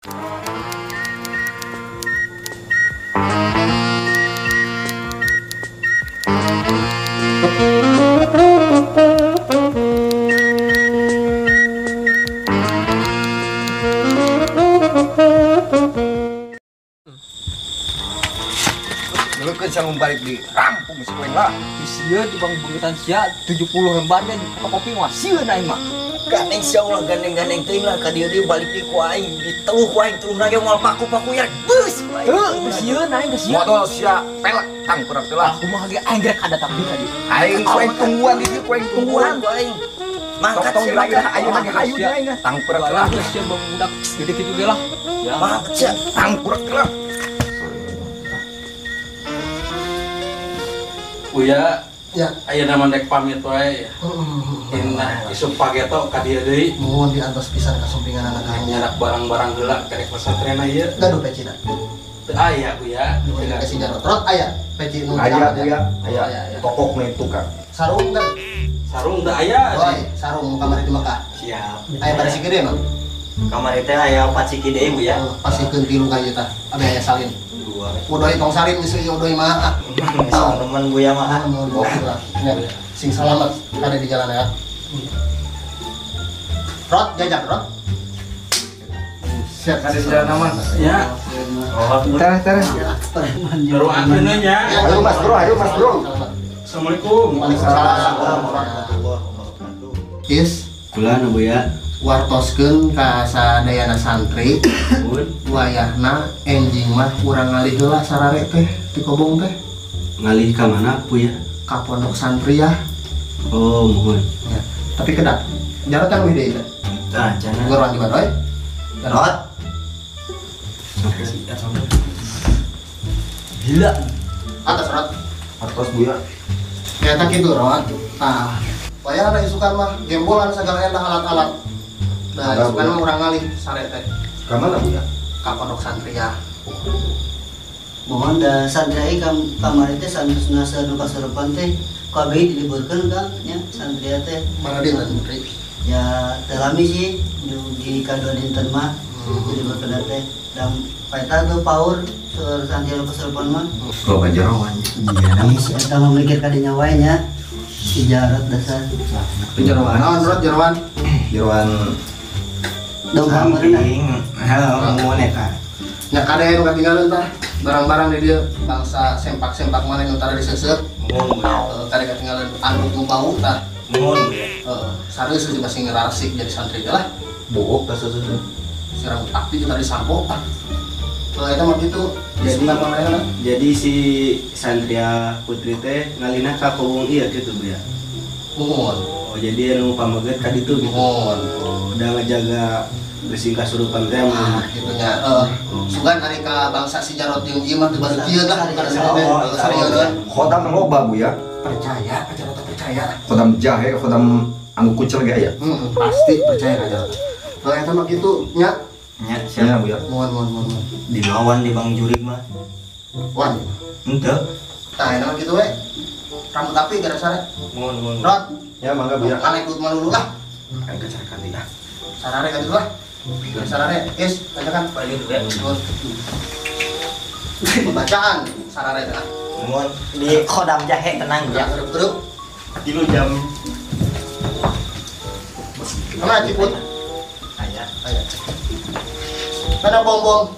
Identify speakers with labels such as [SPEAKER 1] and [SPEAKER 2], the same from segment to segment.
[SPEAKER 1] Saya membalik di rampung sekolah lah.
[SPEAKER 2] Sia di bang bungkusan sia 70 lembarnya di kopi mah sia naik mah.
[SPEAKER 1] Kan insyaallah gandeng-gandeng teuing lah ka dieu balik di ku aing diteluh ku aing terus nage moal paku-paku ya. Beus ku aing.
[SPEAKER 2] Heuh, sia naik sia.
[SPEAKER 1] Modal sia pelek tang kurang teh lah.
[SPEAKER 2] Aku mah ge aing rek ada tapi tadi.
[SPEAKER 1] Aing ku aing tungguan di dieu ku aing tungguan ku aing. Mangkat sia lagi ayo lagi hayu aing tang kurang teh lah.
[SPEAKER 2] Sia budak gede kitu ge lah.
[SPEAKER 1] Ya mangkat sia tang kurang teh lah.
[SPEAKER 3] Buya,
[SPEAKER 4] ya,
[SPEAKER 3] ayo nama dek pamit wae. Inna isuk pageto ka dieu deui.
[SPEAKER 4] mohon diantos pisan kasumpingan anak kamu.
[SPEAKER 3] Nyarak barang-barang heula karek pesantren ieu.
[SPEAKER 4] Gaduh pecina.
[SPEAKER 3] Teu aya Buya.
[SPEAKER 4] Dengan kasih jarot rot aya peci nu
[SPEAKER 1] Aya
[SPEAKER 4] ya.
[SPEAKER 1] aya tokok nih tukang.
[SPEAKER 4] Sarung kan.
[SPEAKER 3] Sarung teu aya.
[SPEAKER 4] Oi, sarung kamar di Mekah.
[SPEAKER 3] Siap.
[SPEAKER 4] Aya pada sikeureun mah.
[SPEAKER 5] Kamar itu aya 4 ciki deui Bu ya.
[SPEAKER 4] Pasikeun 3 ka ieu tah. Abi aya salin. Udoi tong salin geus ieu udoi mah.
[SPEAKER 5] Teman Bu ya mah.
[SPEAKER 4] Ya, sing selamat ada di jalan ya. Rot, jajak rot.
[SPEAKER 1] Siap ada di jalan aman.
[SPEAKER 3] Ya.
[SPEAKER 5] Oh,
[SPEAKER 1] Tara.
[SPEAKER 3] Baru antreun nya.
[SPEAKER 1] Ayo Mas Bro, ayo Mas Bro.
[SPEAKER 3] Assalamualaikum.
[SPEAKER 4] Waalaikumsalam. Is
[SPEAKER 5] kula nu Bu ya.
[SPEAKER 4] wartoskeun ka sadayana santri. Wayahna enjing mah urang ngalih heula sarare teh di Kobong teh.
[SPEAKER 5] Ngalih ka mana Bu ya?
[SPEAKER 4] Ka pondok santri ya.
[SPEAKER 5] Oh, mohon.
[SPEAKER 4] Ya. Tapi kedak. Jarot yang wide itu.
[SPEAKER 5] Tah, cenah.
[SPEAKER 4] Goron juga doy. Jarot.
[SPEAKER 2] Gila.
[SPEAKER 4] Atas rot.
[SPEAKER 1] Atas Bu ya.
[SPEAKER 4] Ya tak gitu rot. Tah. Wayah ada isukan mah gembolan segala endah alat-alat. Nah, isukan mah urang ngalih sare teh.
[SPEAKER 1] Ka mana Bu ya?
[SPEAKER 4] Ka pondok santri ya.
[SPEAKER 6] Mohon da santri kamar teh santusna saduka sarepan teh kabeh diliburkeun Kang nya santri teh.
[SPEAKER 4] Mana dia santri?
[SPEAKER 6] Ya telami sih di kadua dinten mah diliburkeun teh dan paeta tuh paur seur santri anu sarepan mah.
[SPEAKER 1] Lo banjarawan.
[SPEAKER 6] Iya sih eta mah mikir ka dinya wae nya. Ijarat dasar.
[SPEAKER 4] Jeroan. Naon rot jeroan?
[SPEAKER 1] Jeroan
[SPEAKER 6] Dong
[SPEAKER 5] Samping. Mohon eta.
[SPEAKER 4] Nya kade nu katinggalan tah. Barang-barang di dieu bangsa sempak-sempak mana nu tara diseuseup.
[SPEAKER 5] Mohon Bu ya.
[SPEAKER 4] Kade katinggalan anduk nu bau tah.
[SPEAKER 5] Mohon Bu ya.
[SPEAKER 4] Sareus sih masih ngerasik jadi santri teh lah.
[SPEAKER 1] bohok tas sesuatu.
[SPEAKER 4] Sirang takti kita disampo tah. Eta mah kitu. Isukan mana?
[SPEAKER 5] Jadi si Santria Putri teh ngalina ka Kobong ieu kitu Bu ya.
[SPEAKER 4] Mohon.
[SPEAKER 5] Oh, jadi anu pamaget ka ditu gitu.
[SPEAKER 4] Mohon.
[SPEAKER 5] Oh, udah ngejaga bersih kasurupan teh mah.
[SPEAKER 4] Gitunya. Sugan ari ka bangsa si Jarot jeung ieu mah teu balik ieu tah kada sareng.
[SPEAKER 1] Khodam loba Bu ya.
[SPEAKER 4] Percaya, aja rata percaya.
[SPEAKER 1] Khodam jahe, khodam anu kucel ge aya.
[SPEAKER 4] Pasti percaya aja rata. Kalau eta mah kitu nya.
[SPEAKER 5] Nya
[SPEAKER 1] Nya Bu ya.
[SPEAKER 4] Mohon.
[SPEAKER 5] di lawan di Bang Jurik mah.
[SPEAKER 4] Wan.
[SPEAKER 5] Henteu.
[SPEAKER 4] Tah eta mah kitu we. Rambut api gara sare.
[SPEAKER 5] Mohon.
[SPEAKER 4] Rot,
[SPEAKER 1] Ya mangga Bu ya.
[SPEAKER 4] anekdot mah dulu lah.
[SPEAKER 5] Kan kecarakan dia.
[SPEAKER 4] Sarare ka ditu lah. Sarare, is, bacakan.
[SPEAKER 5] Balik ya.
[SPEAKER 4] Bacaan sarare teh.
[SPEAKER 5] Mohon di Khodam jahe tenang
[SPEAKER 4] Ya,
[SPEAKER 5] ya.
[SPEAKER 4] gerep-gerep.
[SPEAKER 5] Tilu jam.
[SPEAKER 4] Mana ciput?
[SPEAKER 5] Aya.
[SPEAKER 4] Aya. Mana bom-bom?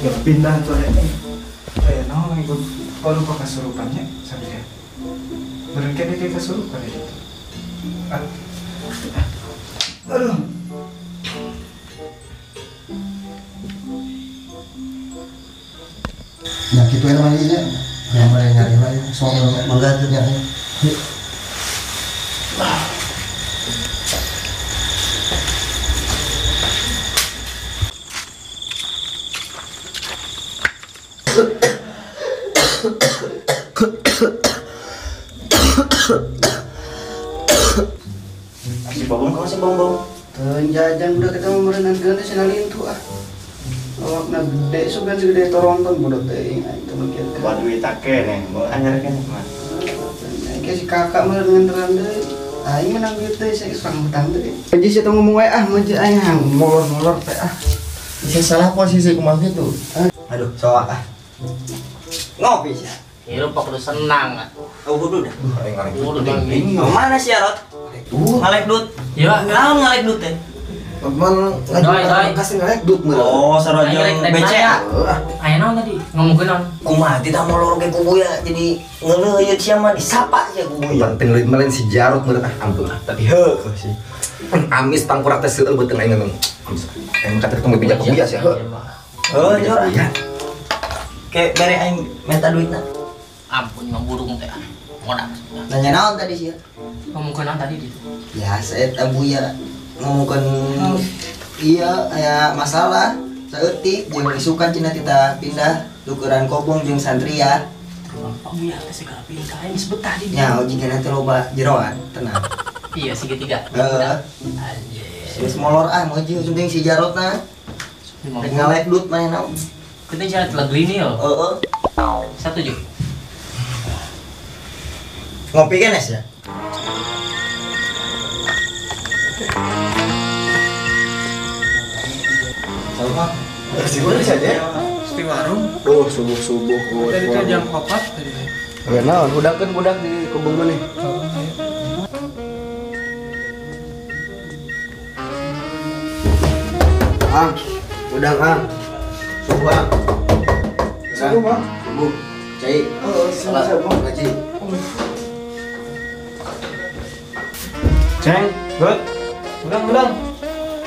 [SPEAKER 7] Sudah pindah tuh kayak naon ikut kalau kok kasurupannya sampai berengke kayak kasurupan itu. Aduh.
[SPEAKER 4] Ya gitu ya namanya ya. Yang mana nyari lagi soal
[SPEAKER 6] Mangga tuh.
[SPEAKER 4] ya.
[SPEAKER 5] Si Bobong kau si Bobong.
[SPEAKER 6] Jajang udah ketemu merenang gede sinalin tuh ah. Awak na gede sugan segede toronton bodoh teh aing teh mikir.
[SPEAKER 5] Buat duit take nih, mau anyar kan mah.
[SPEAKER 6] si kakak malah dengan terang deh. Aing menang gitu saya serang hutang deh. Jadi saya ngomong wae meje aing molor-molor teh
[SPEAKER 4] Bisa salah posisi kumaha gitu.
[SPEAKER 1] Aduh, soak ngopi sih.
[SPEAKER 2] Hirup pak udah senang.
[SPEAKER 1] Oh, bodoh dah.
[SPEAKER 4] Aing ngalih.
[SPEAKER 2] Udah bang.
[SPEAKER 1] Mana sih Arot? Ngalek dut.
[SPEAKER 2] Ya.
[SPEAKER 1] Naon ngalek dut teh?
[SPEAKER 4] Teman
[SPEAKER 2] Doi.
[SPEAKER 4] kasih ngalek dut meureun.
[SPEAKER 1] Oh, sarojeng
[SPEAKER 2] Ngalek dari
[SPEAKER 1] BCA.
[SPEAKER 2] Ayo naon tadi ngomongin naon?
[SPEAKER 1] Kumaha tidak molor ge kubuya jadi ngeuleuh ieu sia mah disapa sia kubuya.
[SPEAKER 4] Penting leuwih malen si Jarot meureun ampun.
[SPEAKER 1] Tapi heuh sih.
[SPEAKER 4] Amis tangkurak teh seueul beuteung aing ngomong. Aing kata ketemu bijak kubuya sia heuh.
[SPEAKER 1] Oh, jor. Kayak bere aing minta duitna.
[SPEAKER 2] Ampun ngeburung teh. Modak.
[SPEAKER 1] Nanya naon tadi sih?
[SPEAKER 2] Ngomongin naon tadi itu?
[SPEAKER 1] Ya, saya tabuya ngomongkeun iya aya masalah saeutik jeung isukan cenah kita pindah tukeran kobong jeung santria.
[SPEAKER 2] Pak Buya teh segala pindah aing sebetah di
[SPEAKER 1] Nya ojigna teh loba jeroan, tenang.
[SPEAKER 2] Iya segitiga.
[SPEAKER 1] Heeh.
[SPEAKER 2] Anjir.
[SPEAKER 1] Geus molor ah moji penting si Jarotna. Rek ngalek dut manehna.
[SPEAKER 2] Kita jalan lagu ini yo.
[SPEAKER 1] Heeh.
[SPEAKER 2] 17.
[SPEAKER 1] Ngopi kenes ya? Sama.
[SPEAKER 4] Si mana saja?
[SPEAKER 7] Di warung.
[SPEAKER 4] Oh, subuh-subuh.
[SPEAKER 7] Tadi teh jam 4 tadi.
[SPEAKER 4] Ya naon, budakeun budak di kebun mana? Ang, udang ang. Subuh ang. Subuh bang. Subuh. Cai. Oh, salah subuh ngaji.
[SPEAKER 7] Ceng, good. Udang.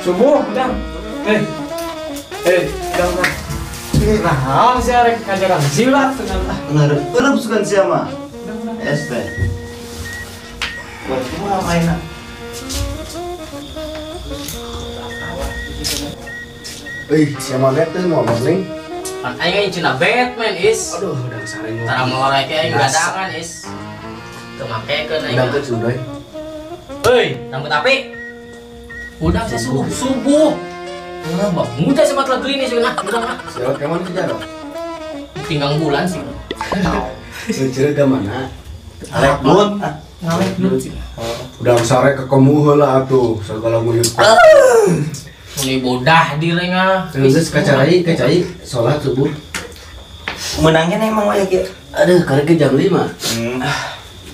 [SPEAKER 7] Subuh, udang. Udang kan. Nah, sih arek ngajaran silat dengan
[SPEAKER 5] Bener, bener sukan siapa? ST. Buat semua mainan.
[SPEAKER 4] Siapa lihat tuh mau nih?
[SPEAKER 2] Kan aing cina Batman is.
[SPEAKER 4] Aduh, udang sareng.
[SPEAKER 2] Tara melorek aing gadangan is. Teu makekeun aing.
[SPEAKER 4] Udang tuh sudah.
[SPEAKER 2] Heuy, rambut api. Udang saya subuh. Nah, bang, muda sama lagu ini sih nah.
[SPEAKER 4] Siapa kemana sih Jarot?
[SPEAKER 2] Tinggal bulan sih.
[SPEAKER 4] Sejarah ke mana?
[SPEAKER 5] Alek dut.
[SPEAKER 2] Ngalek dulu sih.
[SPEAKER 4] Udang sareng ke kamu lah tuh, segala nguyut.
[SPEAKER 2] Ini bodah di renga.
[SPEAKER 4] Terus kacai sholat subuh.
[SPEAKER 1] Menangnya emang wae ge.
[SPEAKER 4] Aduh, karena ke jam 5.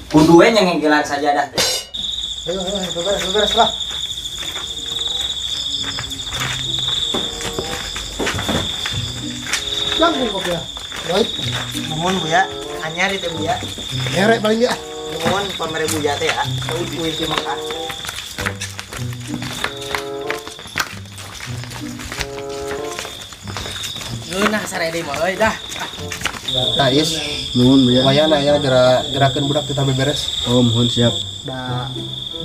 [SPEAKER 1] Kudu we nyengegelan saja dah.
[SPEAKER 4] Ayo, beres lah. Langsung kopi ya. Baik.
[SPEAKER 1] Mohon Bu ya, anyar itu Bu ya.
[SPEAKER 4] Nyerek paling ya.
[SPEAKER 1] Mohon pamere Bu ya teh ya. Kuwi di Mekah.
[SPEAKER 2] Nah, sare deui mah euy dah.
[SPEAKER 4] Nah, yes. Nuhun ya. Wayana ya gerakeun budak kita beberes.
[SPEAKER 5] Oh, mohon siap.
[SPEAKER 4] Da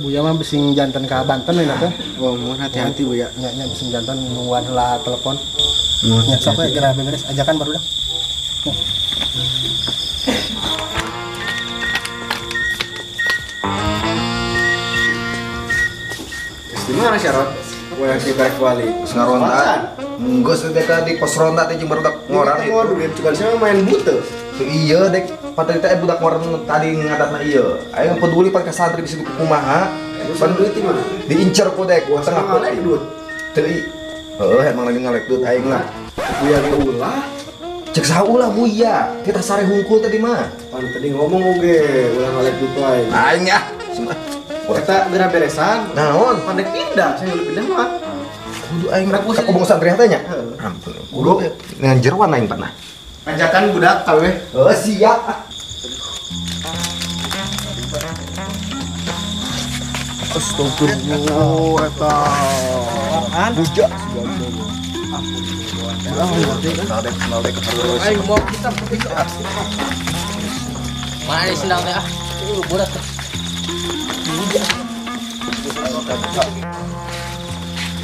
[SPEAKER 4] Buya mah bising jantan ka Banten we teh.
[SPEAKER 5] Oh, mohon hati-hati Bu ya.
[SPEAKER 4] Nya bising jantan nungguan heula telepon.
[SPEAKER 5] Mohon
[SPEAKER 4] Nya sok we geura beberes ajakan baru dah.
[SPEAKER 5] Di mana syarat? Wah, di balik wali.
[SPEAKER 4] Ngaronta. Geus teh di pos ronda teh jeung barudak ngorang
[SPEAKER 5] Itu duit juga saya main buta.
[SPEAKER 4] Iya dek, padahal teh budak ngorang tadi ngadatna ieu. Aing peduli pan ka santri bisa kumaha.
[SPEAKER 5] Ban duit di mana?
[SPEAKER 4] Diincer ku dek,
[SPEAKER 5] Gua
[SPEAKER 4] tengah
[SPEAKER 5] sama lagi duit.
[SPEAKER 4] teuing. Heuh, emang lagi ngalek duit aing lah.
[SPEAKER 5] Buya ge ulah.
[SPEAKER 4] Cek saha Buya, kita sare hungkul tadi mah.
[SPEAKER 5] Pan tadi ngomong oge, ulah ngalek duit wae.
[SPEAKER 4] Aing ya.
[SPEAKER 5] Kita geura beresan.
[SPEAKER 4] Naon?
[SPEAKER 5] Pandek pindah, saya lebih pindah mah.
[SPEAKER 4] Kudu aing rek ka kobong santri teh nya. Ampun. Kudu dengan jeroan aing pernah.
[SPEAKER 5] Ajakan budak kawe.
[SPEAKER 4] Oh, siap. Astagfirullah eta. Bujak.
[SPEAKER 2] Aing mau kita pergi ke mana di sendal teh ah. Budak.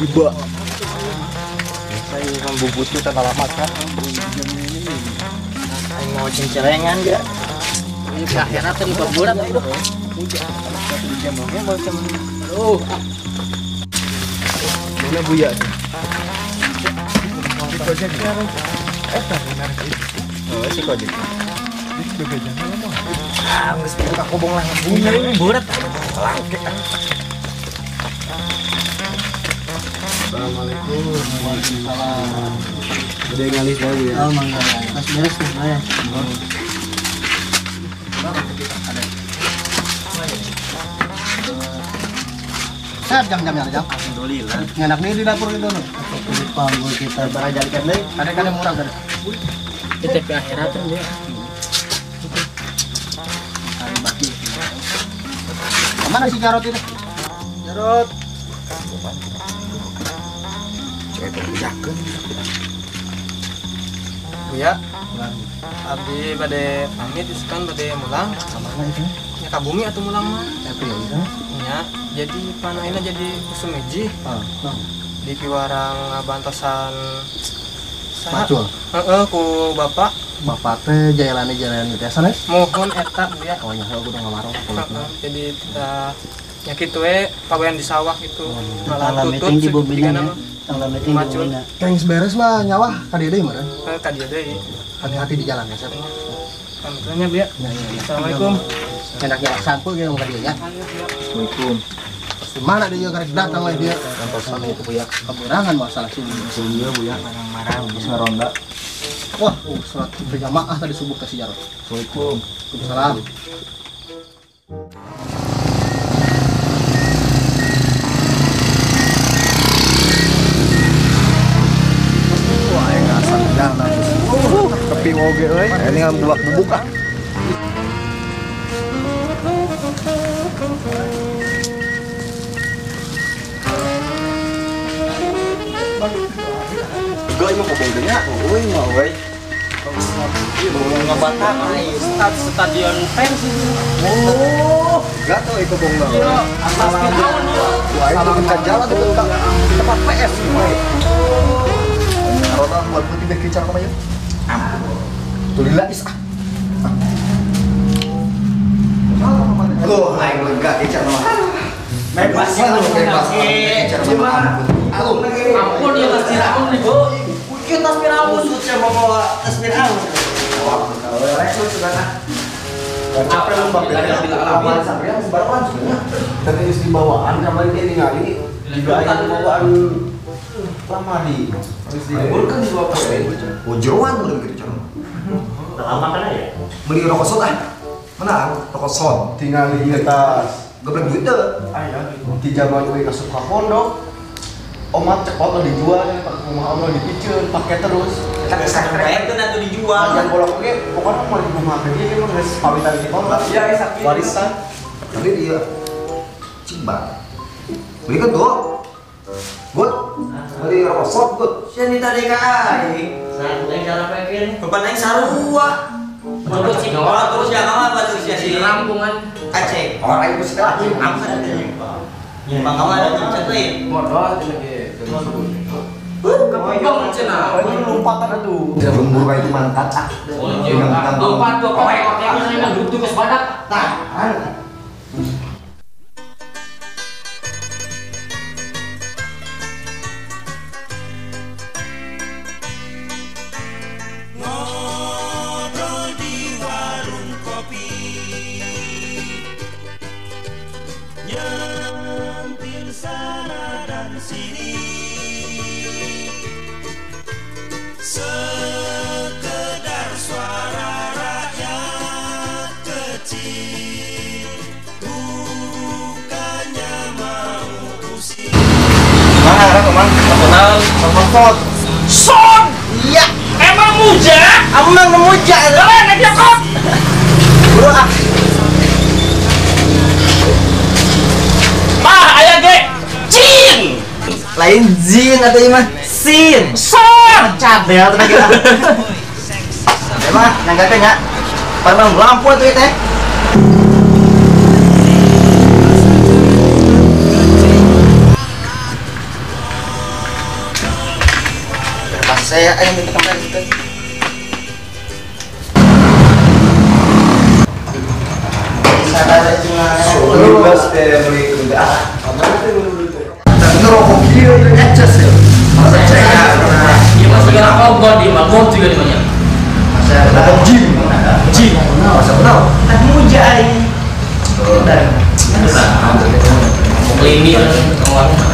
[SPEAKER 4] Tiba. Saya kan bubutnya tak lama kan.
[SPEAKER 1] Aing mau cencerengan ge.
[SPEAKER 2] Ini akhirnya tadi berbudak itu.
[SPEAKER 4] Mana Buya?
[SPEAKER 1] Oh, si Kojek.
[SPEAKER 7] Geus buka kobong lah. Buret.
[SPEAKER 5] Assalamualaikum. Waalaikumsalam. Udah ngalih lagi ya.
[SPEAKER 6] Oh, mangga. Pas beres tuh, ya.
[SPEAKER 4] Set jam-jamnya jam.
[SPEAKER 5] Alhamdulillah.
[SPEAKER 4] Ngenak nih di dapur itu nih.
[SPEAKER 6] Di panggul kita
[SPEAKER 4] Barajalkan deui. Kadang-kadang murah kan.
[SPEAKER 2] Di TP akhirat tuh dia.
[SPEAKER 4] Mana si Jarot itu? Jarot.
[SPEAKER 7] Ya. Abdi bade pamit isukan bade mulang.
[SPEAKER 4] Kamana itu?
[SPEAKER 7] Nya ka bumi atuh mulang mah.
[SPEAKER 4] Tapi ya itu.
[SPEAKER 7] Nya jadi panaina jadi kusum hiji
[SPEAKER 4] Ah,
[SPEAKER 7] di piwarang ngabantosan saha?
[SPEAKER 4] macul.
[SPEAKER 7] Heeh ku bapak.
[SPEAKER 4] Bapak teh jalan teh sanes.
[SPEAKER 7] Mohon eta ya.
[SPEAKER 4] Oh nya aku udah ngamarong.
[SPEAKER 7] Heeh, jadi kita nya kitu we pawean di sawah gitu.
[SPEAKER 6] Tanggal meeting di bobinya.
[SPEAKER 7] nama.
[SPEAKER 6] Tanggal meeting di
[SPEAKER 7] Macul.
[SPEAKER 6] bobinya.
[SPEAKER 4] Kengis beres mah nyawa ka dieu deui mah.
[SPEAKER 7] Ka dia deui.
[SPEAKER 4] Hati-hati di jalan ya, Sep.
[SPEAKER 7] Pamitunya Bia.
[SPEAKER 4] Ya, ya, ya.
[SPEAKER 7] Assalamualaikum.
[SPEAKER 4] Enaknya sampul gitu ka dieu ya.
[SPEAKER 5] Assalamualaikum.
[SPEAKER 4] Pasti mana dia karek datang lagi dia. Kantosan itu Bu ya. Keberangan masalah sini.
[SPEAKER 5] Iya Bu ya. Marang-marang bisa ronda.
[SPEAKER 4] Wah, salat berjamaah tadi subuh ke si Jarot.
[SPEAKER 5] Assalamualaikum.
[SPEAKER 4] Waalaikumsalam. Wah, yang asal jangan. Tepi woge euy. Ini ngam buak bubuka.
[SPEAKER 5] Gue emang kebongnya, woi mau woi.
[SPEAKER 2] Ngebatak stadion fans itu.
[SPEAKER 5] Oh, gak tau itu kebong bang.
[SPEAKER 2] Atas tahun dia.
[SPEAKER 5] Wah itu dekat jalan itu tempat PS. Karena buat putih berkicau kemana yuk? Tulilah is ah. Loh, aing lega kicau mah.
[SPEAKER 2] Bebas ya,
[SPEAKER 5] bebas.
[SPEAKER 2] Ampun ya tas Firaun nih, Bu. Kita tas Firaun.
[SPEAKER 6] Saya mau bawa tas Firaun.
[SPEAKER 5] Apa yang membeda aman sampai yang sebarang sebenarnya. Tapi istri bawaan kemarin dia ningali juga ada bawaan lama di. Kan di bawah pos Ojoan udah gitu cara.
[SPEAKER 6] Lama kan ya?
[SPEAKER 5] Beli rokok sot ah. Mana rokok sot? Tinggal di atas. Geblek duit deh. Di zaman gue kasih ke pondok. Omat cepot lo dijual, pakai rumah om lo dipicur, pakai terus.
[SPEAKER 6] Kayak itu nanti dijual.
[SPEAKER 5] Yang bolak balik, pokoknya mau di rumah dia emang harus pawitan di pondok. Iya, warisan. Tapi dia cimbang. Beli kan tuh, buat beli rokok sop buat.
[SPEAKER 6] Siapa tadi kak? Saya cara pengen. Beban yang sarua.
[SPEAKER 2] Menurut si
[SPEAKER 6] Orang terus ya kamu apa terus ya si
[SPEAKER 2] rampungan
[SPEAKER 6] Aceh.
[SPEAKER 5] Orang itu sudah
[SPEAKER 6] Apa ada nih? Bang kamu ada chat lain.
[SPEAKER 3] Modal aja lagi.
[SPEAKER 2] kepung cenah.
[SPEAKER 5] Ini lompatan aduh. Lembur kayak itu mantap ah.
[SPEAKER 2] Lompat tuh pakai misalnya duduk ke sebadak.
[SPEAKER 6] Son. Iya.
[SPEAKER 2] Emang muja?
[SPEAKER 6] Emang memuja.
[SPEAKER 2] Kalian aja kok.
[SPEAKER 6] Bro ah.
[SPEAKER 2] Mah aya ge. Cing.
[SPEAKER 6] Lain Zin atau imah Sin.
[SPEAKER 2] Son.
[SPEAKER 6] Cadel tuh kita. Emang nanggakeun nya. Parang lampu atuh ieu teh. Saya yang minta kembali itu. Sadar cuma.
[SPEAKER 5] Bebas beli udah. Tapi rokok dia itu ngecas ya. Masa cek.
[SPEAKER 2] Dia masih kira kau di mabok juga di banyak.
[SPEAKER 5] Masa ada gym.
[SPEAKER 2] Uji.
[SPEAKER 5] Masa kenal?
[SPEAKER 6] Tadi muja ini.
[SPEAKER 2] Mau kelini kan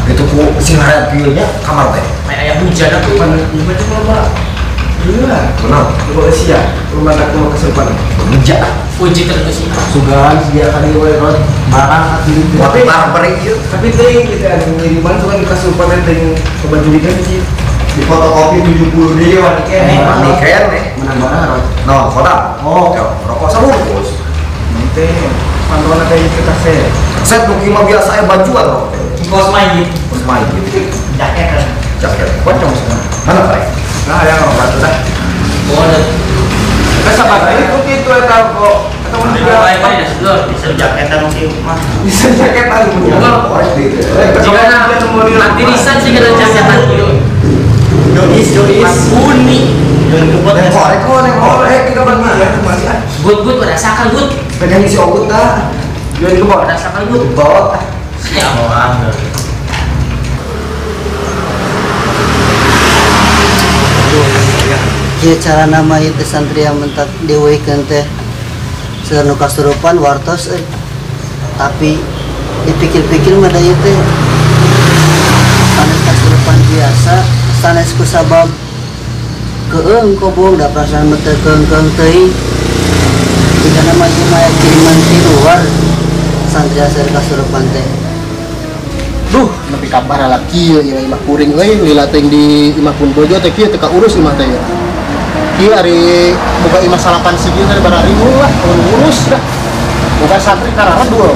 [SPEAKER 5] Itu ku sing harap kieunya kamar teh.
[SPEAKER 2] kayak ayam hujan aku.
[SPEAKER 7] Gimana coba? Iya.
[SPEAKER 5] Kenal?
[SPEAKER 7] Coba sia. Rumah anak mau keserupan.
[SPEAKER 5] Meja.
[SPEAKER 2] Uji terus sih.
[SPEAKER 5] Sugan dia kali we rod barang hati. Tapi barang ieu.
[SPEAKER 7] Tapi teh kita ada pengiriman tuh kan keserupan teh obat judikan sih.
[SPEAKER 5] Di fotokopi 70 dia mah mandi kene.
[SPEAKER 7] Menang mana rod?
[SPEAKER 5] No, kodak. Oh, rokok sabungkus.
[SPEAKER 7] Teh pantauan ada yang kita saya.
[SPEAKER 5] Set nuki mah biasa bajuan rokok.
[SPEAKER 2] Kos main gitu.
[SPEAKER 5] Terus main gitu.
[SPEAKER 2] Jaket kan.
[SPEAKER 5] Jaket pocong semua. Mana Pak?
[SPEAKER 7] Nah, yang rokok dah.
[SPEAKER 2] Oh, ada.
[SPEAKER 7] Kita sabar itu gitu eta kok. Atau mun juga
[SPEAKER 2] Baik-baik dah sedulur. Bisa jaketan mungkin mah.
[SPEAKER 7] bisa jaketan mun.
[SPEAKER 2] Jika nanti risan sih kena jaketan gitu. Dois kuning. Gut merasakan gut.
[SPEAKER 5] Pegang isi ogut dah.
[SPEAKER 7] Jual ke bawah.
[SPEAKER 2] Merasakan gut.
[SPEAKER 5] Bawa.
[SPEAKER 2] Ya orang.
[SPEAKER 6] Dia cara nama itu santri yang mentak diwekeun teh seunu kasurupan wartos tapi dipikir-pikir mah da ieu teh sanes kasurupan biasa sanes ku sabab keung kobong da perasaan mah teu keung teuing jika nama ieu mah kiriman ti luar santri asal kasurupan teh.
[SPEAKER 4] Duh, nepi kabar ala kieu ieu imah kuring euy lila teh di imah pun bojo teh kieu teu kaurus imah teh. Kieu ari boga imah salapan sigi teh bara ribu lah, urus dah. Boga santri kararedul.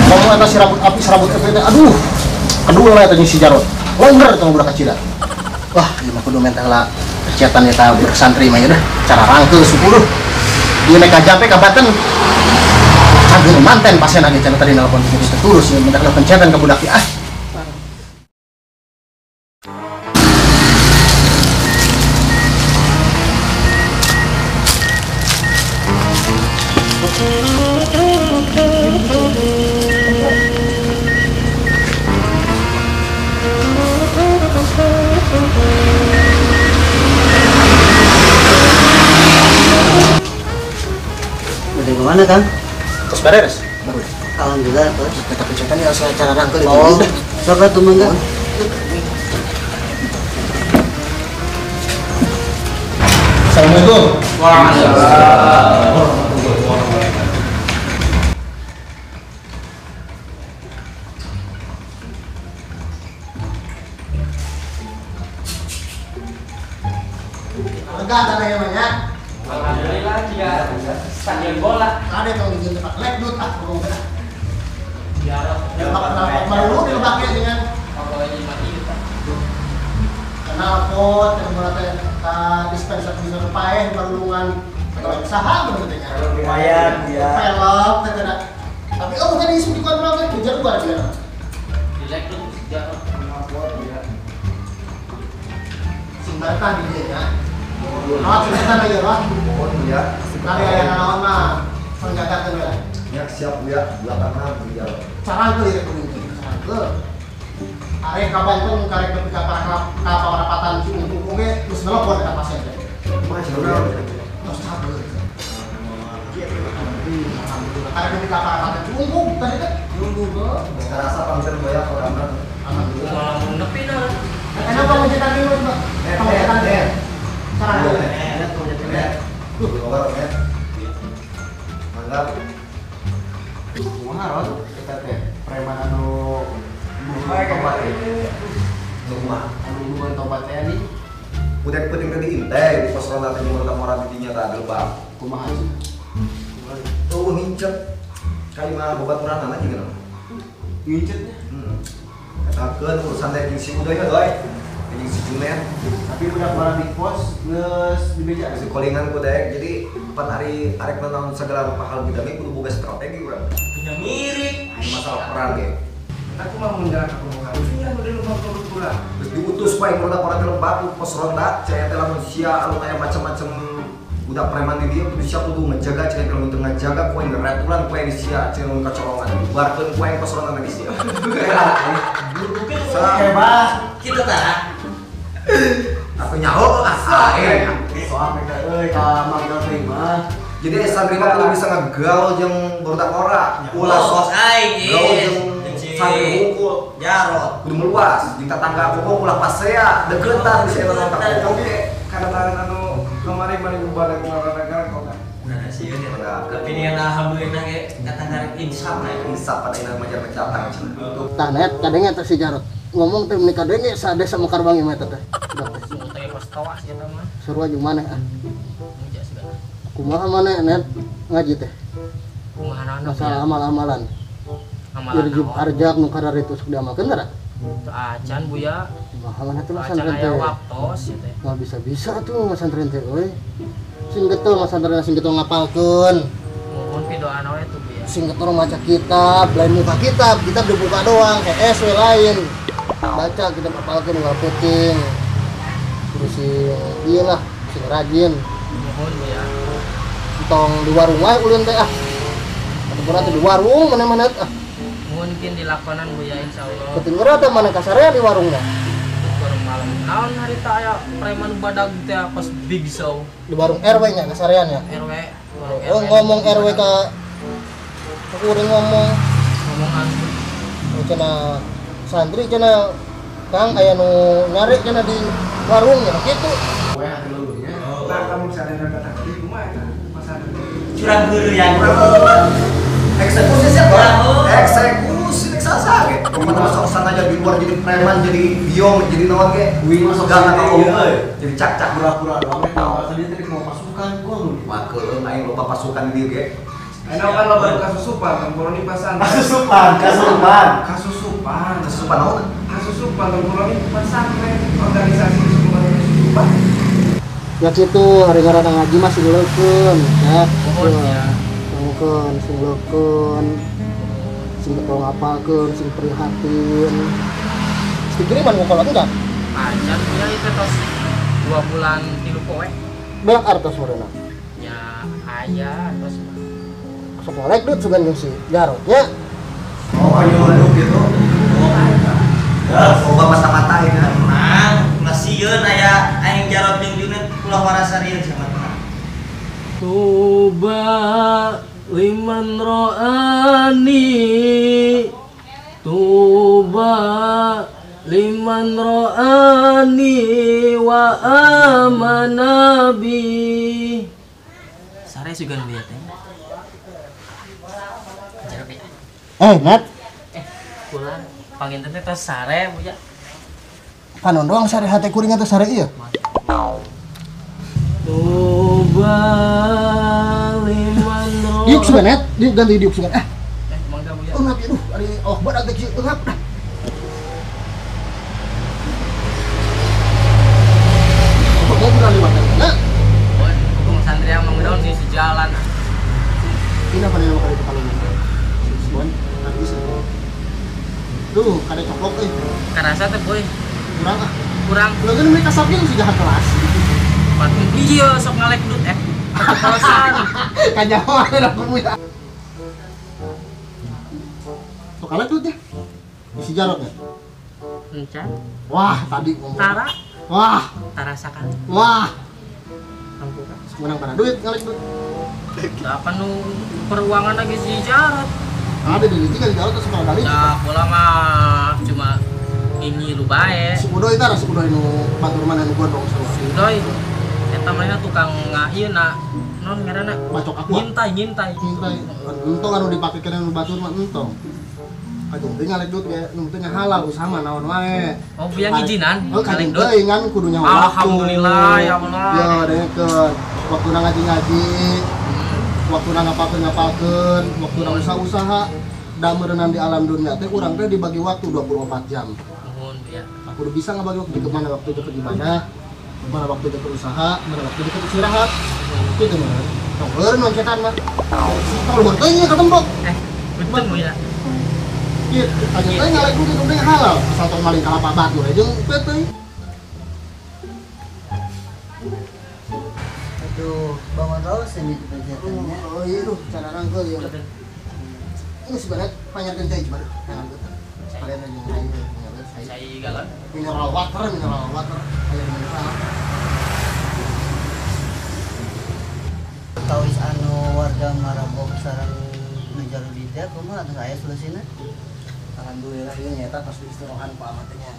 [SPEAKER 4] Ngomong eta si rambut api serambut api teh aduh. Kedua lah eta si Jarot. Longger teh budak kecil. Wah, ieu mah kudu mental lah kegiatan eta bersantri mah ya dah. Cara rangkeul 10. Ieu nek kajampe kabaten cager manten pasien lagi channel tadi nelpon terus terus ya mendak penceten ke budak ya.
[SPEAKER 6] Udah kemana Kang?
[SPEAKER 4] Terus beres.
[SPEAKER 6] Alhamdulillah terus.
[SPEAKER 4] Kita penceten ya saya cara rangkeul itu.
[SPEAKER 6] Oh, sok atuh mangga.
[SPEAKER 4] Assalamualaikum.
[SPEAKER 2] Waalaikumsalam.
[SPEAKER 4] Enggak ada yang banyak.
[SPEAKER 2] Alhamdulillah dia stadion bola.
[SPEAKER 4] Ada yang di tempat lekdut ah ngomong dah.
[SPEAKER 2] Ya,
[SPEAKER 4] Baru dipakai dengan kenal pot yang berarti dispenser bisa paeh perlungan saham katanya.
[SPEAKER 6] Lumayan ya.
[SPEAKER 4] Pelok katanya. Tapi oh bukan isu di kontrol kan kejar gua dia.
[SPEAKER 2] jelek tuh sejarah.
[SPEAKER 4] Simbarkan di dia ya. Rawat simbarkan aja rawat.
[SPEAKER 5] Ya.
[SPEAKER 4] Nari aya naon mah penggagakan we.
[SPEAKER 5] Ya siap ya, belakang dia.
[SPEAKER 4] Cara itu ya kudu cara itu. Are kabanten karek nepi ka parapatan si untung ge geus nelpon ka pasien teh.
[SPEAKER 5] Masya Allah.
[SPEAKER 4] Terus cabut. Alhamdulillah karek nepi ka parapatan si untung tadi teh.
[SPEAKER 5] Sekarang rasa pangser banyak orang.
[SPEAKER 4] Alhamdulillah.
[SPEAKER 2] Malah nepi nah.
[SPEAKER 4] Kenapa mau cetak dulu, Pak? Mau cetak deh. Cara dulu.
[SPEAKER 5] Obat ya. Mantap.
[SPEAKER 4] Kumaha ron? Kita teh preman anu
[SPEAKER 5] Obat. Rumah.
[SPEAKER 4] anu nuhun tobat teh nih.
[SPEAKER 5] Udah penting tadi intai di pos ronda tadi menurut orang didinya tak gelbak.
[SPEAKER 4] Kumaha sih?
[SPEAKER 5] Tuh ngincet. Kali mah obat murah anak juga.
[SPEAKER 4] Ngicetnya.
[SPEAKER 5] Katakan urusan dari si udah ya doy. Ini si Junet.
[SPEAKER 4] Tapi udah barang di pos geus di meja.
[SPEAKER 5] Si kolingan ku dek. Jadi pan hari arek nonton segala rupa hal bidangnya kudu boga strategi urang.
[SPEAKER 2] Punya mirip.
[SPEAKER 5] Masalah perang ge.
[SPEAKER 7] Aku mau menjalankan pembukaan. Iya, udah lupa produk.
[SPEAKER 5] Terus diutus bae produk orang lembab pos ronda. Saya teh lamun sia anu aya macam-macam budak preman di dia kudu siap kudu ngejaga cai kalau tengah jaga poe ngeretulan poe di sia cai kecolongan. Barkeun poe pos ronda di sia.
[SPEAKER 4] Hebat.
[SPEAKER 2] Kita tah.
[SPEAKER 5] Aku nyaho ah.
[SPEAKER 4] Soal mereka euy ka mangga teh mah
[SPEAKER 5] Jadi santri mah kudu bisa ngegaul jeung budak ora. Ulah sos
[SPEAKER 2] aing.
[SPEAKER 5] gaul jeung santri hungkul jarot. Kudu meluas. Jeung tetangga kokoh ulah pasea deukeutan bisa nonton kokoh ge.
[SPEAKER 7] Kadang-kadang anu kemarin mari bubaran olahraga kok.
[SPEAKER 2] Nah, sih tapi ini alhamdulillah ge kata insaf lah.
[SPEAKER 5] Insaf pada ina majar mencatang cenah.
[SPEAKER 4] Tanet kadangnya teh si Jarot ngomong teh menikah kadangnya sade sama karbang ieu teh.
[SPEAKER 2] Teh pas tawas ya mah.
[SPEAKER 4] Suruh aja mana ah.
[SPEAKER 2] Muja segala.
[SPEAKER 4] Kumaha mana net ngaji teh.
[SPEAKER 2] Kumaha
[SPEAKER 4] Masalah amal-amalan.
[SPEAKER 2] amalan
[SPEAKER 4] Irjib arjak nu karari tusuk diamalkeun tara.
[SPEAKER 2] Teu acan buya.
[SPEAKER 4] Kumaha mana teh
[SPEAKER 2] Acan
[SPEAKER 4] santren
[SPEAKER 2] aya
[SPEAKER 4] teh.
[SPEAKER 2] waktos ya teh.
[SPEAKER 4] Nggak bisa tuh santren teh euy. Sing getol santren sing getol ngapalkeun.
[SPEAKER 2] Mohon pidoan we tuh buya.
[SPEAKER 4] Sing getol maca kitab, lain muka kitab dibuka doang, kayak we lain. Baca kitab apalkeun nggak penting. Terus iyalah sing rajin.
[SPEAKER 2] Mohon buya.
[SPEAKER 4] Tong di warung wae ulin teh ah. Atuh berarti di warung mana-mana ah.
[SPEAKER 2] Mungkin dilakonan buya insyaallah.
[SPEAKER 4] Keting urang teh mana kasarea di warungnya.
[SPEAKER 2] Warung malam. Naon harita aya preman badag teh pas big show.
[SPEAKER 4] Di warung RW nya kasarean ya.
[SPEAKER 2] RW, warung
[SPEAKER 4] Oh ngomong RW ka aku udah ngomong
[SPEAKER 2] ngomongan
[SPEAKER 4] cenah santri cenah Kang aya nu nyari cenah di warung ya kitu.
[SPEAKER 7] Nah, kamu sadar kata di rumah eta pasar.
[SPEAKER 2] curang guru ya.
[SPEAKER 5] Eksekusi siapa? Eksekusi sasa ge. Pemana masuk sana aja di luar jadi preman, jadi biong, jadi naon ge. Masuk gana ka jadi cak-cak pura-pura doang eta. Tadi tadi mau pasukan gua lu. Wakeun aing lupa pasukan di dieu ge.
[SPEAKER 7] Enak kan lo baru kasusupan, tempurun di pasan.
[SPEAKER 5] Kasusupan.
[SPEAKER 7] Kasusupan
[SPEAKER 5] naon?
[SPEAKER 7] Kasusupan, tempurun di pesantren. Organisasi kasusupan kasusupan.
[SPEAKER 4] Ya kitu hari ngaranna ngaji mah sing leukeun ya.
[SPEAKER 2] Mohon ya.
[SPEAKER 4] Leukeun sing leukeun. Sing teu ngapalkeun, sing prihatin. Dikiriman ngokol enggak?
[SPEAKER 2] Acan buya itu tos 2 bulan 3 poe.
[SPEAKER 4] Beak artos meureunna.
[SPEAKER 2] Ya aya terus
[SPEAKER 4] Sok ngalek duit sugan jeung si Jarotnya.
[SPEAKER 5] Oh, ayo gitu. Coba mata-matain ya.
[SPEAKER 1] Mang, masieun aya aing Jarot jeung Juned ulah warasarieun sama teman.
[SPEAKER 2] Tuba liman ro'ani Tuba liman ro'ani wa amanabi Sare sugan lihat ya. Jarot ya.
[SPEAKER 4] Nat,
[SPEAKER 2] Pulang panggil teh tos sare buya.
[SPEAKER 4] panon doang sare hate kuring teh sare ieu.
[SPEAKER 2] Tuba liman ro'ani
[SPEAKER 4] Diuk sugan net, diuk ganti diuk sugan.
[SPEAKER 2] mangga buya.
[SPEAKER 4] Oh nabi aduh, ari badak teh kieu ngap. Kok udah lewat nah.
[SPEAKER 2] Hukum santri yang mengdaun sih sejalan.
[SPEAKER 4] Ini apa yang kali itu kalau Bon, nanti sih. Tuh, ada coplok
[SPEAKER 2] Karasa teh boy
[SPEAKER 4] kurang ah.
[SPEAKER 2] kurang
[SPEAKER 4] Lalu mereka sabnya mesti jahat kelas.
[SPEAKER 2] patung iya sok ngalek dut kepalasan.
[SPEAKER 4] Kanyawa ada aku ya. Tuh kalah tuh teh. Isi Jarot ya.
[SPEAKER 2] Encan
[SPEAKER 4] Wah, tadi ngomong.
[SPEAKER 2] Tara
[SPEAKER 4] Wah,
[SPEAKER 2] Tara sakali
[SPEAKER 4] wah.
[SPEAKER 2] Ampura
[SPEAKER 4] Menang pada duit ngalek duit.
[SPEAKER 2] apa nu peruangan lagi si Jarot
[SPEAKER 4] Ada di lici kan Jarot sekolah kali.
[SPEAKER 2] ya bola mah cuma ini lu bae
[SPEAKER 4] Si Udoy tara si Udoy nu batur mana nu gondong sama si
[SPEAKER 2] doi eta mah tukang ngaieu na non ngaranna
[SPEAKER 4] bacok aku.
[SPEAKER 2] ngintai
[SPEAKER 4] Mintai. Entong anu dipake kena nu batur mah entong. Kajung teh ngalek duit ya, nu teh halal usaha mah naon wae.
[SPEAKER 2] oh buyang izinan
[SPEAKER 4] Oh, kajung
[SPEAKER 2] ngalek dut
[SPEAKER 4] teh ngan kudu nyawa waktu.
[SPEAKER 2] alhamdulillah ya Allah
[SPEAKER 4] Ya, deket. Waktu na ngaji-ngaji, waktu na ngapalkeun, waktu na usaha-usaha, da meureunana di alam dunia teh urang teh dibagi waktu 24 jam.
[SPEAKER 2] mohon ya
[SPEAKER 4] Aku udah bisa ngebagi waktu ke mana waktu itu ke ibadah, mana waktu itu ke usaha, mana waktu itu ke istirahat. Itu mah. Tong eureun mancetan mah. Kalau mau tanya ke tembok.
[SPEAKER 2] betul bu ya
[SPEAKER 4] Ieu aja teh ngalek duit itu teh halal. Asal tong maling kalapa batu aja jeung teh.
[SPEAKER 6] Aduh, bangun raus ini kegiatannya.
[SPEAKER 4] Oh iya tuh, cara rangkel ya. Ini sebenarnya panjatkeun teh coba. Jangan tuh. Kalian aja ngayu.
[SPEAKER 2] saya galon
[SPEAKER 4] Mineral water. Ayo mineral.
[SPEAKER 6] Tauis anu keluarga marabok sarang ngejar bida kumaha atuh aya solusina?
[SPEAKER 4] Alhamdulillah ieu nyata pas diistirahat Pak Ahmad teh nya.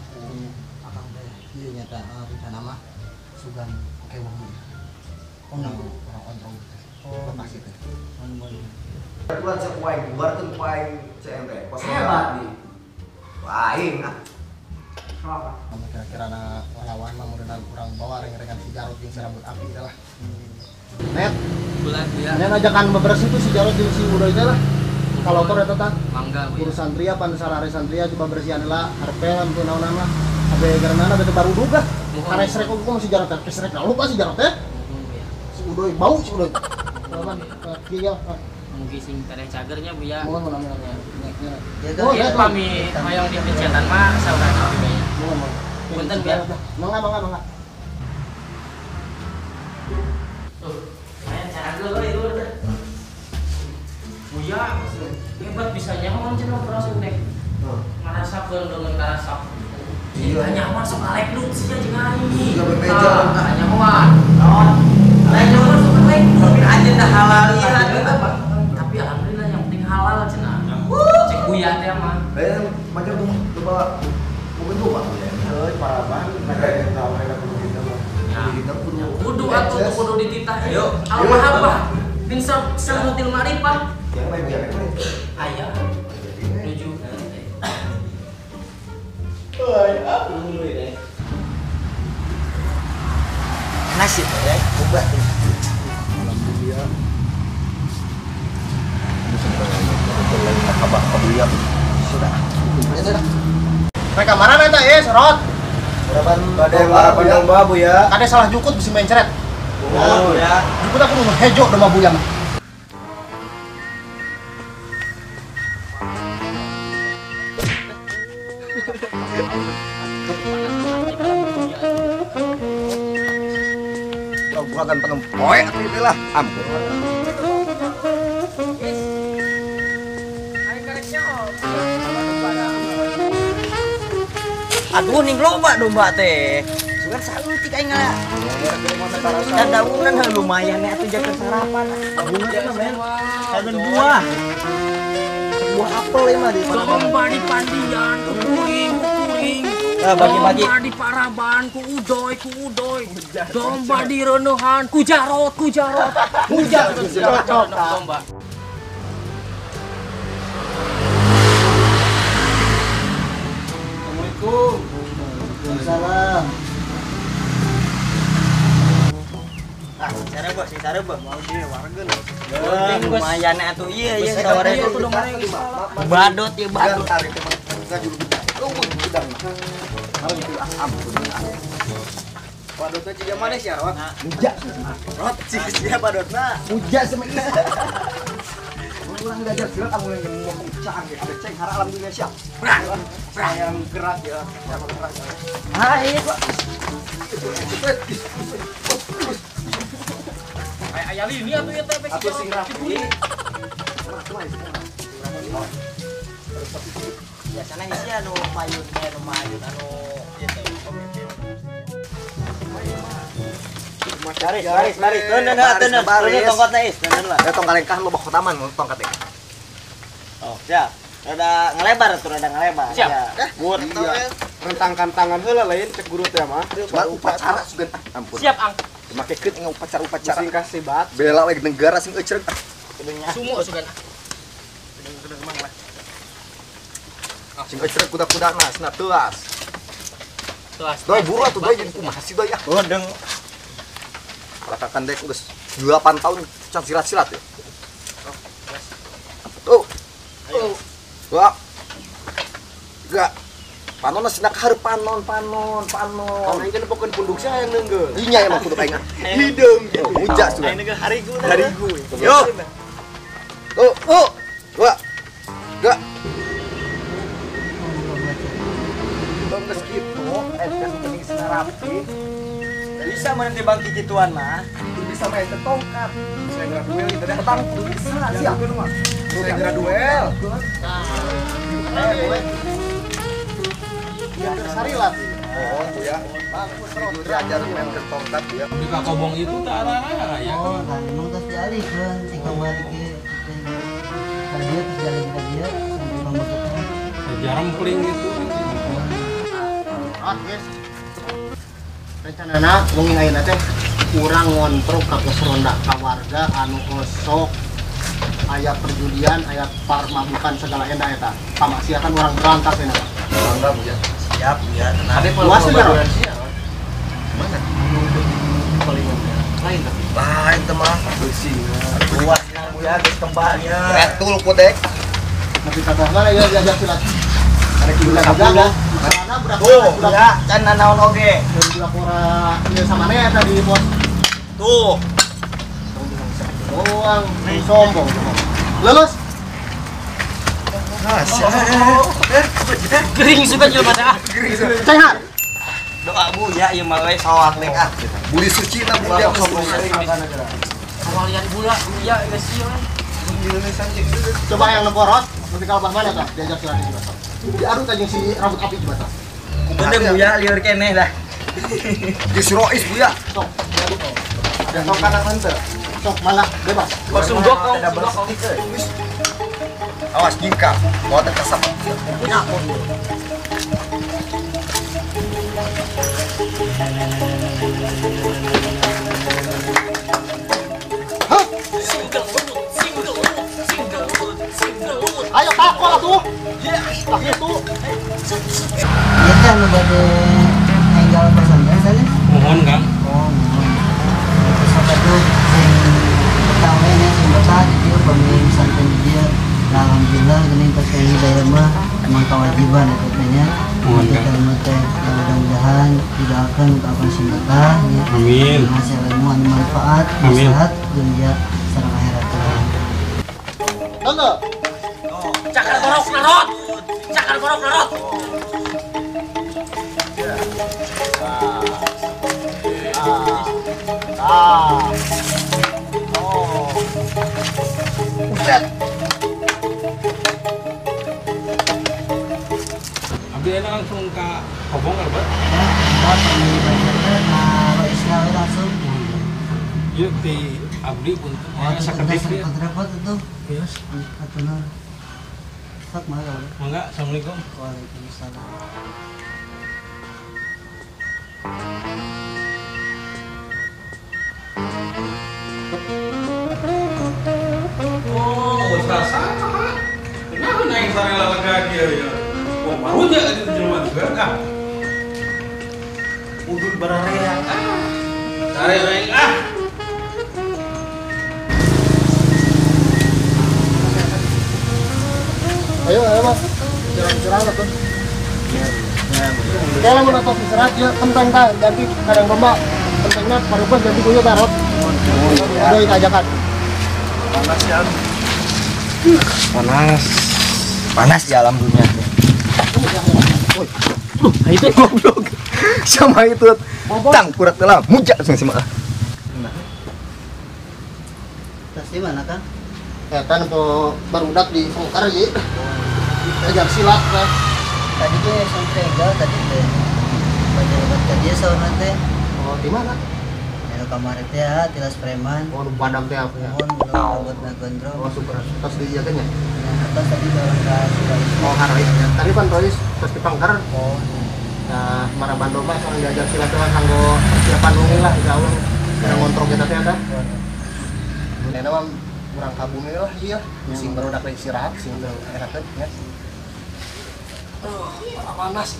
[SPEAKER 4] Akang teh ieu nyata rencana mah sugan kewong. Orang kontrol. Oh, pasti teh.
[SPEAKER 5] Keluar sepuai, bubarkan puai CMT.
[SPEAKER 2] Hebat nih.
[SPEAKER 5] Lain ah.
[SPEAKER 4] Kamu kira-kira na lawan mah mudah kurang bawa reng-rengan si Jarot jeung serabut api teh lah. Net,
[SPEAKER 2] Bulan dia.
[SPEAKER 4] net ajakan beberes itu si Jarot jeung si Udoy teh lah. Kalau tur eta tah
[SPEAKER 2] Mangga bu.
[SPEAKER 4] urus santria pan sarare santria coba bersihan heula harpel ampun naon mah. Abe gerenana bete baru duga. Karena srek kok masih Jarot teh, srek lupa si Jarot teh. Si Udoy bau si Udoy. Lawan kieu
[SPEAKER 2] Mungkin sing teh cagernya bu ya.
[SPEAKER 4] mohon namanya.
[SPEAKER 6] Ya
[SPEAKER 4] Oh,
[SPEAKER 2] Iya
[SPEAKER 4] ya,
[SPEAKER 2] pami hoyong di pencetan mah saudara juga ya. Punten ya.
[SPEAKER 4] Mangga.
[SPEAKER 2] Tuh, saya cara dulu itu. Buya hebat bisanya ngomong cenah proses nek. Ngarasakeun dengan karasap. Iya nyaman sok alek lu sia jeung aing.
[SPEAKER 5] Iya, bebeja.
[SPEAKER 2] Nyaman. Naon? Lain nyaman sok alek. Tapi anjeun dah halal ieu tapi alhamdulillah yang penting halal cenah. Cek buya teh mah.
[SPEAKER 5] Macam tuh coba mungkin tuh Pak. Euy, parah banget. Mereka tahu mereka perlu kita mah. Kita kudu
[SPEAKER 2] Kudu atuh kudu dititah. Ayo, al-mahabbah bin samutil ma'rifah.
[SPEAKER 5] yang baik.
[SPEAKER 2] Aya. Menuju.
[SPEAKER 1] Nasib ya, ubah.
[SPEAKER 4] Alhamdulillah.
[SPEAKER 1] Sudah. Ya sudah.
[SPEAKER 4] Mereka mana eta serot.
[SPEAKER 5] Harapan yang babu ya.
[SPEAKER 4] Ada salah jukut bisa main ceret.
[SPEAKER 5] Oh ya.
[SPEAKER 4] Jukut aku nu hejo domba buyang.
[SPEAKER 5] Kau bukan penempoy atau itulah. Ampun.
[SPEAKER 1] Aduh ning loba domba teh. Sugan saeutik aing nga. Dadaunan lumayan atuh jaga sarapan. Bunga mah men. Kaden buah. Buah apel ya mah di mana.
[SPEAKER 2] Domba di pandian, kuring.
[SPEAKER 1] Bagi-bagi.
[SPEAKER 2] Domba di paraban, ku udoy. Domba di reunuhan, ku jarot. Domba.
[SPEAKER 6] Salam.
[SPEAKER 1] Cara beuh. Mau dia wargen. Lumayan atuh ieu saware. Badut ieu badut.
[SPEAKER 5] Padotnya juga manis ya, Rot?
[SPEAKER 1] Muja. Rot sia badutna.
[SPEAKER 5] Muja sama ini. Ulang belajar silat kamu yang ngomong cang ya. Ada ceng hara alhamdulillah siap. Yang gerak ya. Siapa gerak?
[SPEAKER 1] Ah iya kok.
[SPEAKER 2] Aya lini atuh ieu teh
[SPEAKER 5] Atau sing rapi.
[SPEAKER 1] Biasana hiji anu payun anu ieu teh pemimpin. Baris. Tenan. Tongkatna is, tenan lah.
[SPEAKER 5] Ya tong kalengkah lo bawa taman tongkat ini.
[SPEAKER 1] Oh, siap. Rada ngelebar.
[SPEAKER 2] Siap.
[SPEAKER 5] Buat rentangkan tangan heula lain cek guru teh mah. Upacara sugan ampun.
[SPEAKER 2] Siap ang.
[SPEAKER 5] Make keut ngan upacara. Sing kasih bat. Bela we negara sing euceuk.
[SPEAKER 2] Sumo sugan.
[SPEAKER 5] Gedeng mang lah. Sing euceuk kuda-kudana cenah teuas. Doi buru atuh doi jadi kumaha sih doi ya.
[SPEAKER 1] Godeng.
[SPEAKER 5] Lakakan dek geus 8 tahun can silat-silat ya. Tuh. Wah. Tiga. Panon sinak hareup panon. Panon ieu pokeun punduk saya yang leunggeun. Inya emang kudu aing. Hideung gitu. Muja sudah.
[SPEAKER 1] Aing harigu.
[SPEAKER 5] Yo. Tuh. Dua. Tiga. Geus kitu, eta penting rapi.
[SPEAKER 1] Bisa menenti bangki kituan mah.
[SPEAKER 5] Bisa main tongkat. Saya gerak duel itu dan petang. Siap kan mah. Saya gerak duel.
[SPEAKER 4] Biar sarilat.
[SPEAKER 5] Mohon Bu ya. Ibu diajar main ke tongkat Bu ya.
[SPEAKER 3] Di kakobong itu tak ada ya.
[SPEAKER 6] Oh, kan emang terus dialihkan tinggal balik ke dia terus dialih ke dia sampai bangun ketemu.
[SPEAKER 3] Jarang peling gitu.
[SPEAKER 4] Ah, guys. Rencanana mungkin ayeuna teh urang ngontrol ka ronda ka warga anu osok aya perjudian, aya parmabukan segala enda eta. Pamaksiatan orang berantas ena.
[SPEAKER 5] Bangga Bu ya.
[SPEAKER 1] Siap ya.
[SPEAKER 5] Ada
[SPEAKER 4] Luas juga, Ron?
[SPEAKER 5] Mana?
[SPEAKER 4] Lain tapi.
[SPEAKER 5] Lain teh mah bersih.
[SPEAKER 1] Luas Bu ya geus kembangnya.
[SPEAKER 5] Betul kodek.
[SPEAKER 4] Tapi katanya ya jaga silat. Ada kita jaga. Karena budak
[SPEAKER 1] Tuh ya can naon oge.
[SPEAKER 4] budak ora ieu samane eta di pos.
[SPEAKER 1] Tuh.
[SPEAKER 4] Doang sombong. Lulus.
[SPEAKER 5] Nah,
[SPEAKER 2] Gering sudah jelema teh.
[SPEAKER 4] Sehat.
[SPEAKER 1] Doa Bu ya ieu mah we sawah lek ah.
[SPEAKER 5] Budi suci lah Bu ya.
[SPEAKER 2] Kalian gula ya geus ieu.
[SPEAKER 4] Coba yang lemporot, nanti kalau bah mana tah diajak silat di sini. Diarut aja si rambut api coba tah.
[SPEAKER 1] Bener Bu ya lieur keneh dah.
[SPEAKER 5] Geus rois Bu ya.
[SPEAKER 4] Sok, diaduk. Ada sok kanan henteu. Sok malah bebas.
[SPEAKER 2] Kosong gokong.
[SPEAKER 5] Awas jingka. Mau teh kasap.
[SPEAKER 4] Ya, ayo takol atuh. Tah itu.
[SPEAKER 6] Iya teh anu bade enggal pesantren sana.
[SPEAKER 3] Mohon Kang.
[SPEAKER 6] Oh, sampai tuh sing pertama ini sing betah dia pemilik pesantren dia. Alhamdulillah geuning teh hidayah mah emang kewajiban eta teh nya. Kita teh mudah-mudahan tidak akan sing betah ya.
[SPEAKER 3] Amin.
[SPEAKER 6] Ngasih ilmu anu manfaat,
[SPEAKER 3] Amin.
[SPEAKER 6] sehat dunia sareng akhirat.
[SPEAKER 4] Tangga.
[SPEAKER 2] Cakar borok narot. Cakar borok narot.
[SPEAKER 4] Oh.
[SPEAKER 5] Buset.
[SPEAKER 3] Abdi enak langsung ke kobong kan, Pak?
[SPEAKER 6] Nah, kalau Islam langsung
[SPEAKER 3] Yuk di abdi pun sakedik dia.
[SPEAKER 6] repot itu.
[SPEAKER 3] Yes.
[SPEAKER 6] Atuh Sok mah kalau.
[SPEAKER 3] Mangga, Assalamualaikum.
[SPEAKER 6] Waalaikumsalam.
[SPEAKER 3] Oh, bos sama. Kenapa naik sarela lega dia ya? Oh, barunya itu jelema juga kah?
[SPEAKER 1] Udut bararea.
[SPEAKER 3] Cari naik ah.
[SPEAKER 4] Ayo, Mas. Jalan-jalan atuh. Kalau mau nonton istirahat ya penting tak ganti kadang domba pentingnya parubah ganti kuyu tarot. Ada itu ajakan.
[SPEAKER 5] Panas ya.
[SPEAKER 1] Panas. Panas di alam dunia.
[SPEAKER 5] Itu goblok. Sama itu. Tang kurat telah mujak sama.
[SPEAKER 6] Tas di mana kan?
[SPEAKER 4] Eta nu barudak di Songkar ieu. Ajar silat teh.
[SPEAKER 6] Tadi gue sampai enggak tadi teh. Baca dia sauna teh.
[SPEAKER 4] Oh, di mana?
[SPEAKER 6] Ya kamar teh ya tilas preman.
[SPEAKER 4] Oh, nu padang teh apa ya?
[SPEAKER 6] Mohon belum rambutna gondrong.
[SPEAKER 4] Oh, super. Tas di ieu teh nya.
[SPEAKER 6] Yang atas tadi orang
[SPEAKER 4] Oh, harois. Tadi pan rois terus di Pangkar.
[SPEAKER 6] Oh,
[SPEAKER 4] Nah, marah bandung mah sareng diajar silat teh kanggo persiapan nungi lah insyaallah. Kada ngontrol kita teh ada. Nenek mah kurang kabumi lah iya. Sing barudak lagi istirahat sing enak teh ya.
[SPEAKER 3] Panas.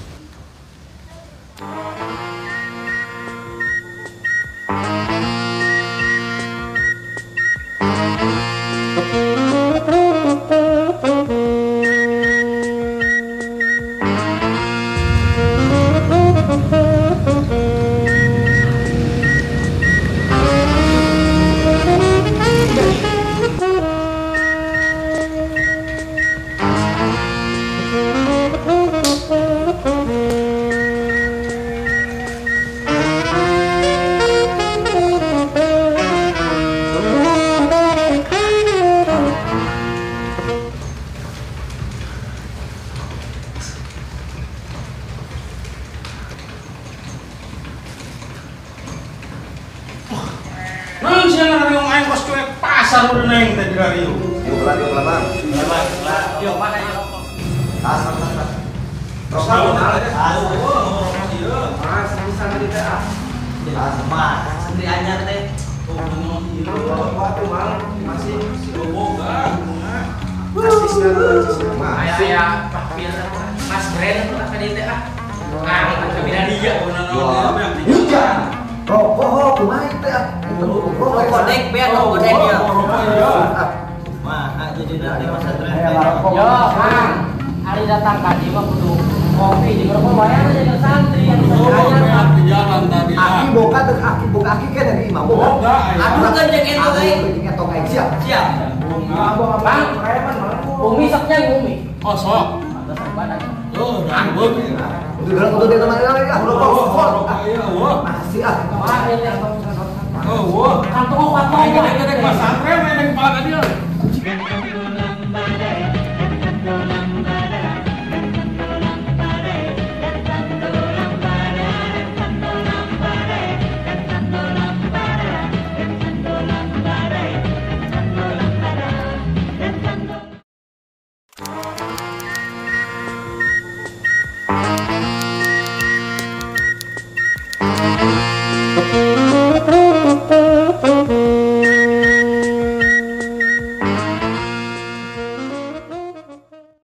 [SPEAKER 3] Kasar udah naik tadi dari yuk.
[SPEAKER 5] Yuk pelan bang.
[SPEAKER 2] Yuk, mana ya?
[SPEAKER 5] Tas.
[SPEAKER 3] Terus kalau
[SPEAKER 2] Mas, bisa kita ah.
[SPEAKER 1] Mas, santri anyar teh.
[SPEAKER 3] masih si boga.
[SPEAKER 2] Kayak Pak Fir, Mas Bren tuh kan itu ah. Nah, kabina dia.
[SPEAKER 5] Hujan. Rokok kumaha teh.
[SPEAKER 1] Rokok dek be rokok dek ya. Mah, jadi dari pesantren.
[SPEAKER 2] Yo, Kang. Hari datang tadi mah kudu kopi di rokok bayar aja ke santri yang saya.
[SPEAKER 3] Di jalan tadi.
[SPEAKER 5] Aki boga aki kan dari imam boga.
[SPEAKER 1] Aduh kan jek itu euy.
[SPEAKER 5] Ngetok aing siap.
[SPEAKER 1] Siap.
[SPEAKER 2] Bang, Umi soknya Umi.
[SPEAKER 3] Oh, sok. Tuh, dan bumi.
[SPEAKER 5] Udah dalam udah teman lagi ah rokok.
[SPEAKER 3] Iya, wah.
[SPEAKER 5] Masih ah.
[SPEAKER 2] Wah, ini
[SPEAKER 3] Oh, wah.
[SPEAKER 2] kantong apa
[SPEAKER 3] Kita pesantren main kepala dia.